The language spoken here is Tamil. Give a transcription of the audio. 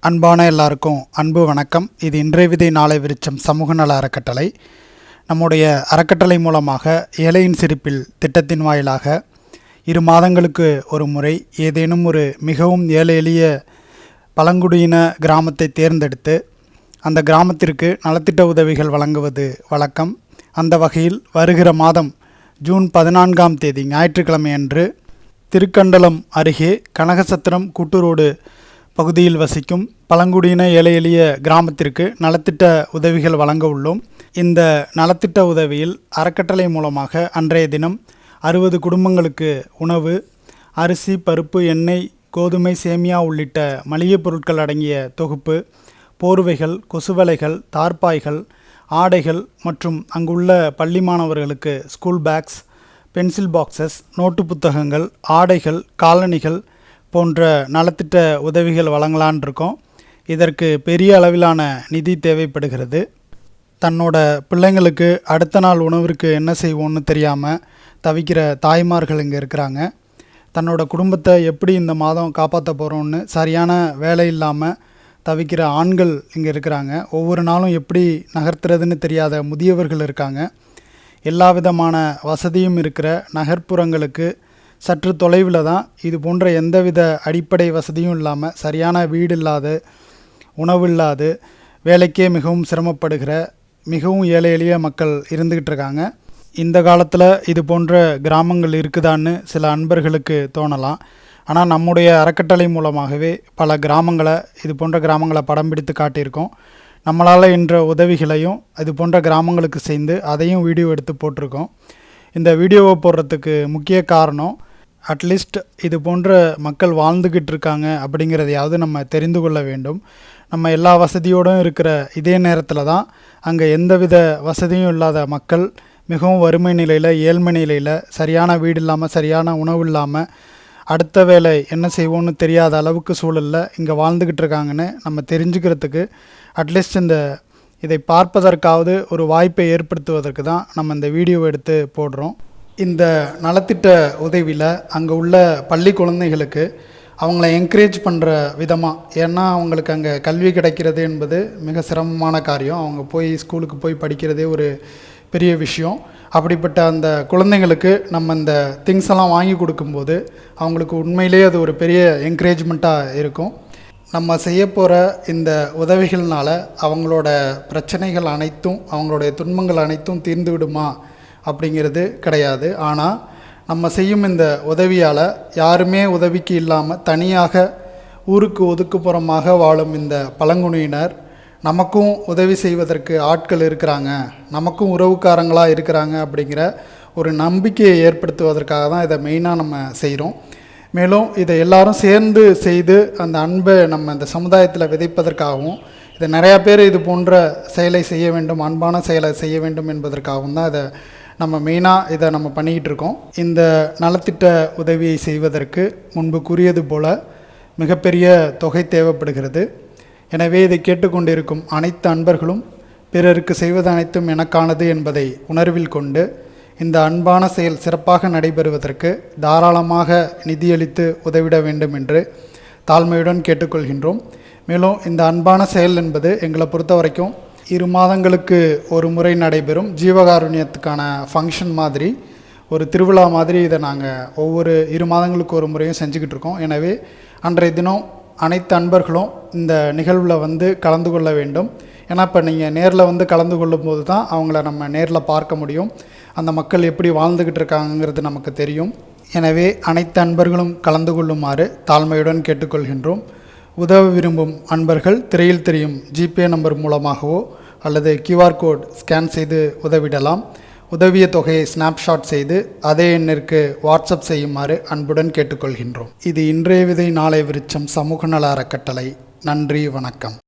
அன்பான எல்லாருக்கும் அன்பு வணக்கம். இது இன்றைய விதை நாளை விருச்சம் சமூக நல அறக்கட்டளை. நம்முடைய அறக்கட்டளை மூலமாக ஏழையின் சிரிப்பில் திட்டத்தின் வாயிலாக 2 மாதங்களுக்கு ஒரு முறை ஏதேனும் ஒரு மிகவும் ஏழை எளிய பழங்குடியின கிராமத்தை தேர்ந்தெடுத்து அந்த கிராமத்திற்கு நலத்திட்ட உதவிகள் வழங்குவது வழக்கம். அந்த வகையில் வருகிற மாதம் ஜூன் 14ஆம் தேதி ஞாயிற்றுக்கிழமை அன்று திருக்கண்டலம் அருகே கனகசத்திரம் கூட்டுரோடு பகுதியில் வசிக்கும் பழங்குடியின ஏழை எளிய கிராமத்திற்கு நலத்திட்ட உதவிகள் வழங்க உள்ளோம். இந்த நலத்திட்ட உதவியில் அறக்கட்டளை மூலமாக அன்றைய தினம் 60 குடும்பங்களுக்கு உணவு, அரிசி, பருப்பு, எண்ணெய், கோதுமை, சேமியா உள்ளிட்ட மளிகை பொருட்கள் அடங்கிய தொகுப்பு, போர்வைகள், கொசுவலைகள், தார்பாய்கள், ஆடைகள் மற்றும் அங்குள்ள பள்ளி மாணவர்களுக்கு school packs, pencil boxes, note புத்தகங்கள், ஆடைகள், காலணிகள் போன்ற நலத்திட்ட உதவிகள் வழங்கலான் இருக்கோம். இதற்கு பெரிய அளவிலான நிதி தேவைப்படுகிறது. தன்னோட பிள்ளைங்களுக்கு அடுத்த நாள் உணவிற்கு என்ன செய்வோன்னு தெரியாமல் தவிக்கிற தாய்மார்கள் இங்கே இருக்கிறாங்க. தன்னோட குடும்பத்தை எப்படி இந்த மாதம் காப்பாற்ற போகிறோன்னு சரியான வேலை இல்லாமல் தவிக்கிற ஆண்கள் இங்கே இருக்கிறாங்க. ஒவ்வொரு நாளும் எப்படி நகர்த்துறதுன்னு தெரியாத முதியவர்கள் இருக்காங்க. எல்லா விதமான வசதியும் இருக்கிற நகர்ப்புறங்களுக்கு சற்று தொலைவில் தான் இது போன்ற எந்தவித அடிப்படை வசதியும் இல்லாமல், சரியான வீடு இல்லாத, உணவு இல்லாது, வேலைக்கே மிகவும் சிரமப்படுகிற மிகவும் ஏழை எளிய மக்கள் இருந்துக்கிட்டு இருக்காங்க. இந்த காலத்தில் இது போன்ற கிராமங்கள் இருக்குதான்னு சில அன்பர்களுக்கு தோணலாம். ஆனால் நம்முடைய அறக்கட்டளை மூலமாகவே பல கிராமங்களை, இது போன்ற கிராமங்களை படம் பிடித்து காட்டியிருக்கோம். நம்மளால் என்ற உதவிகளையும் இது போன்ற கிராமங்களுக்கு செய்து அதையும் வீடியோ எடுத்து போட்டிருக்கோம். இந்த வீடியோவை போடுறதுக்கு முக்கிய காரணம், அட்லீஸ்ட் இது போன்ற மக்கள் வாழ்ந்துக்கிட்டு இருக்காங்க அப்படிங்கிறதையாவது நம்ம தெரிந்து கொள்ள வேண்டும். நம்ம எல்லா வசதியோடும் இருக்கிற இதே நேரத்தில் தான் அங்கே எந்தவித வசதியும் இல்லாத மக்கள் மிகவும் வறுமை நிலையில், ஏழ்மை நிலையில், சரியான வீடு இல்லாமல், சரியான உணவு இல்லாமல், அடுத்த வேலை என்ன செய்வோன்னு தெரியாத அளவுக்கு சூழலில் இங்கே வாழ்ந்துக்கிட்டு இருக்காங்கன்னு நம்ம தெரிஞ்சுக்கிறதுக்கு, அட்லீஸ்ட் இதை பார்ப்பதற்காவது ஒரு வாய்ப்பை ஏற்படுத்துவதற்கு தான் நம்ம இந்த வீடியோவை எடுத்து போடுறோம். இந்த நலத்திட்ட உதவியில் அங்கே உள்ள பள்ளி குழந்தைகளுக்கு அவங்கள என்கரேஜ் பண்ணுற விதமாக, ஏன்னா அவங்களுக்கு அங்கே கல்வி கிடைக்கிறது என்பது மிக சிரமமான காரியம். அவங்க ஸ்கூலுக்கு போய் படிக்கிறதே ஒரு பெரிய விஷயம். அப்படிப்பட்ட அந்த குழந்தைங்களுக்கு நம்ம இந்த திங்ஸ் எல்லாம் வாங்கி கொடுக்கும்போது அவங்களுக்கு உண்மையிலே அது ஒரு பெரிய என்கரேஜ்மெண்ட்டாக இருக்கும். நம்ம செய்ய போகிற இந்த உதவிகள்னால் அவங்களோட பிரச்சனைகள் அனைத்தும், அவங்களுடைய துன்பங்கள் அனைத்தும் தீர்ந்து விடுமா அப்படிங்கிறது கிடையாது. ஆனால் நம்ம செய்யும் இந்த உதவியால் யாருமே உதவிக்கு இல்லாமல் தனியாக ஊருக்கு ஒதுக்குப்புறமாக வாழும் இந்த பழங்குடியினர் நமக்கும் உதவி செய்வதற்கு ஆட்கள் இருக்கிறாங்க, நமக்கும் உறவுக்காரங்களாக இருக்கிறாங்க அப்படிங்கிற ஒரு நம்பிக்கையை ஏற்படுத்துவதற்காக தான் இதை மெயினாக நம்ம செய்கிறோம். மேலும் இதை எல்லாரும் சேர்ந்து செய்து அந்த அன்பை நம்ம இந்த சமுதாயத்தில் விதைப்பதற்காகவும், இதை நிறையா பேர் இது போன்ற செயலை செய்ய வேண்டும், அன்பான செயலை செய்ய வேண்டும் என்பதற்காகவும் தான் இதை நம்ம மெயினாக இதை நம்ம பண்ணிக்கிட்டு இருக்கோம். இந்த நலத்திட்ட உதவியை செய்வதற்கு முன்பு கூறியது போல் மிகப்பெரிய தொகை தேவைப்படுகிறது. எனவே இதை கேட்டுக்கொண்டிருக்கும் அனைத்து அன்பர்களும் பிறருக்கு செய்வது அனைத்தும் எனக்கானது என்பதை உணர்வில் கொண்டு இந்த அன்பான செயல் சிறப்பாக நடைபெறுவதற்கு தாராளமாக நிதியளித்து உதவிட வேண்டும் என்று தாழ்மையுடன் கேட்டுக்கொள்கின்றோம். மேலும் இந்த அன்பான செயல் என்பது எங்களை பொறுத்த வரைக்கும் 2 மாதங்களுக்கு ஒரு முறை நடைபெறும் ஜீவகாருண்யத்துக்கான ஃபங்க்ஷன் மாதிரி, ஒரு திருவிழா மாதிரி இதை நாங்கள் ஒவ்வொரு 2 மாதங்களுக்கு ஒரு முறையும் செஞ்சுக்கிட்டு இருக்கோம். எனவே அன்றைய தினம் அனைத்து அன்பர்களும் இந்த நிகழ்வில் கலந்து கொள்ள வேண்டும். ஏன்னா இப்போ நீங்கள் நேரில் கலந்து கொள்ளும் போது தான் அவங்கள நம்ம நேரில் பார்க்க முடியும், அந்த மக்கள் எப்படி வாழ்ந்துக்கிட்டு இருக்காங்கிறது நமக்கு தெரியும். எனவே அனைத்து அன்பர்களும் கலந்து கொள்ளுமாறு தாழ்மையுடன் கேட்டுக்கொள்கின்றோம். உதவ விரும்பும் அன்பர்கள் திரையில் தெரியும் ஜிபே நம்பர் மூலமாகவோ அல்லது QR கோட் ஸ்கேன் செய்து உதவிடலாம். உதவிய தொகையை ஸ்னாப்ஷாட் செய்து அதே எண்ணிற்கு வாட்ஸ்அப் செய்யுமாறு அன்புடன் கேட்டுக்கொள்கின்றோம். இது இன்றைய விதை நாளை விருச்சம் சமூக நல அறக்கட்டளை. நன்றி, வணக்கம்.